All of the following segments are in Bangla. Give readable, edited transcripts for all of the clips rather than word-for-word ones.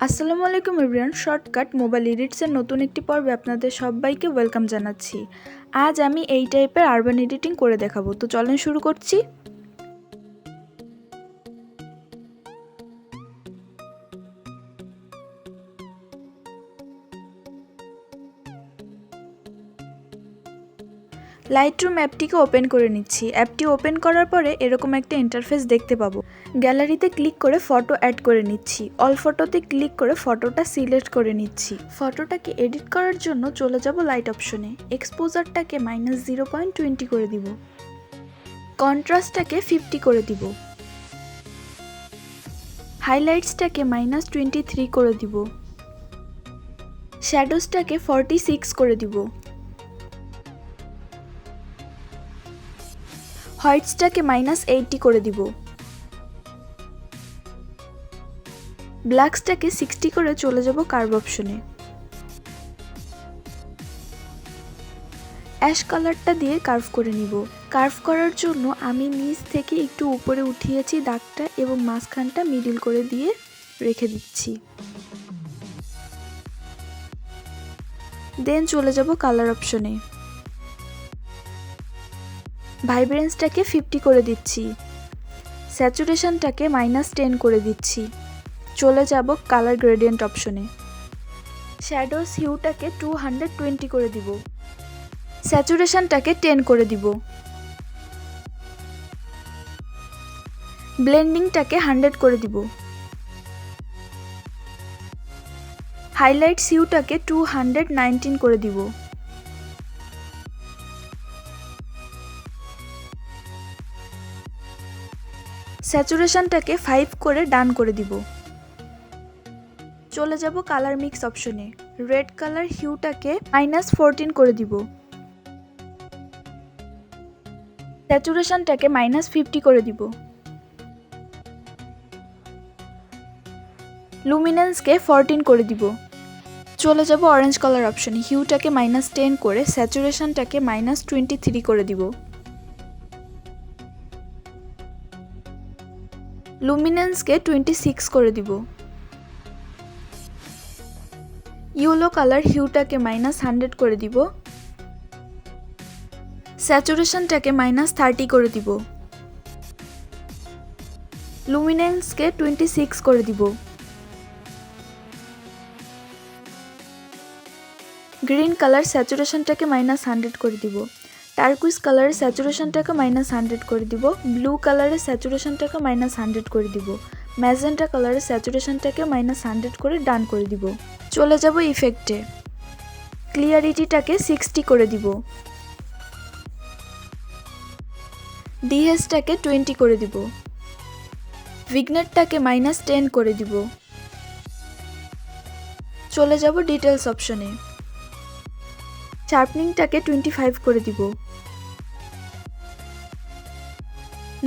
আসসালামু আলাইকুম এভরিওয়ান। শর্টকাট মোবাইল এডিটসের নতুন একটি পর্বে আপনাদের সবাইকে ওয়েলকাম জানাচ্ছি। আজ আমি এই টাইপের আরবান এডিটিং করে দেখাবো। তো চলেন শুরু করছি। লাইটরুম অ্যাপটিকে ওপেন করে নিচ্ছি। অ্যাপটি ওপেন করার পরে এরকম একটা ইন্টারফেস দেখতে পাবো। গ্যালারিতে ক্লিক করে ফটো অ্যাড করে নিচ্ছি। অল ফটোতে ক্লিক করে ফটোটা সিলেক্ট করে নিচ্ছি। ফটোটাকে এডিট করার জন্য চলে যাব লাইট অপশনে। এক্সপোজারটাকে -0.20 করে দিব। কন্ট্রাস্টটাকে 50 করে দিব। হাইলাইটসটাকে -23 করে দিব। শ্যাডোজটাকে 46 করে দিব। হোয়াইটসটাকে -80 করে দিব। ব্ল্যাকসটাকে 60 করে চলে যাব কার্ভ অপশনে। অ্যাশ কালারটা দিয়ে কার্ভ করে নিব। কার্ভ করার জন্য আমি নিচ থেকে একটু উপরে উঠিয়েছি দাগটা এবং মাঝখানটা মিডল করে দিয়ে রেখে দিচ্ছি। দেন চলে যাব কালার অপশনে। ভাইব্রেন্সটাকে 50 করে দিচ্ছি। স্যাচুরেশনটাকে -10 করে দিচ্ছি। চলে যাব কালার গ্রেডিয়েন্ট অপশনে। শ্যাডোজ হিউটাকে 220 করে দিব। স্যাচুরেশনটাকে 10 করে দিব। ব্লেন্ডিংটাকে 100 করে দিব। হাইলাইটস হিউটাকে 219 করে দিব। স্যাচুরেশনটাকে 5 করে ডান করে দিব। চলে যাব কালার মিক্স অপশনে। রেড কালার হিউটাকে -14 করে দিব। স্যাচুরেশনটাকে -50 করে দিব। লুমিনেন্সকে 14 করে দিব। চলে যাব অরেঞ্জ কালার অপশনে। হিউটাকে -10 করে স্যাচুরেশনটাকে -23 করে দিব। লুমিনেন্সকে 26 করে দিব। ইয়েলো কালার হিউটাকে -100 করে দিব। স্যাচুরেশনটাকে -30 করে দিব। লুমিনেন্সকে 26 করে দিব। গ্রিন কালার স্যাচুরেশনটাকে -100 করে দিব। টার্কুইজ কালারের স্যাচুরেশনটাকে -100 করে দিব। ব্লু কালারের স্যাচুরেশনটাকে -100 করে দিব। ম্যাজেন্টা কালারের স্যাচুরেশনটাকে -100 করে ডান করে দিব। চলে যাব ইফেক্টে। ক্লিয়ারিটিটাকে 60 করে দিব। ডিএসটাকে 20 করে দিব। ভিগনেটটাকে -10 করে দিব। চলে যাব ডিটেলস অপশনে। শার্পনিংটাকে 25 করে দিব।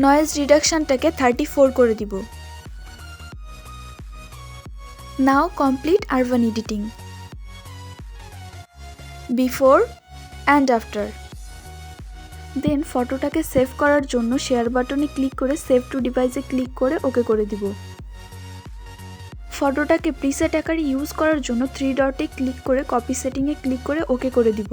নয়েজ রিডাকশনটাকে 34 করে দিব। Now complete urban editing. Before and after. Then ফটোটাকে সেভ করার জন্য শেয়ার বাটনে ক্লিক করে সেভ টু ডিভাইসে ক্লিক করে ওকে করে দিব। ফটোটাকে প্রিসেট আকারে ইউজ করার জন্য 3 ডটে ক্লিক করে কপি সেটিংয়ে ক্লিক করে ওকে করে দিব।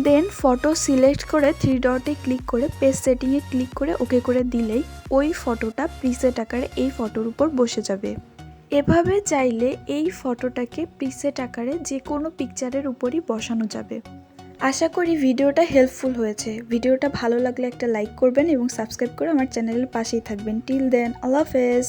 দেন ফটো সিলেক্ট করে 3 ডটে ক্লিক করে পেস্ট সেটিংয়ে ক্লিক করে ওকে করে দিলেই ওই ফটোটা প্রিসেট আকারে এই ফটোর উপর বসে যাবে। এভাবে চাইলে এই ফটোটাকে প্রিসেট আকারে যে কোনো পিকচারের উপরই বসানো যাবে। আশা করি ভিডিওটা হেল্পফুল হয়েছে। ভিডিওটা ভালো লাগলে একটা লাইক করবেন এবং সাবস্ক্রাইব করে আমার চ্যানেলের পাশেই থাকবেন। টিল দেন, আল্লাহ হাফেজ।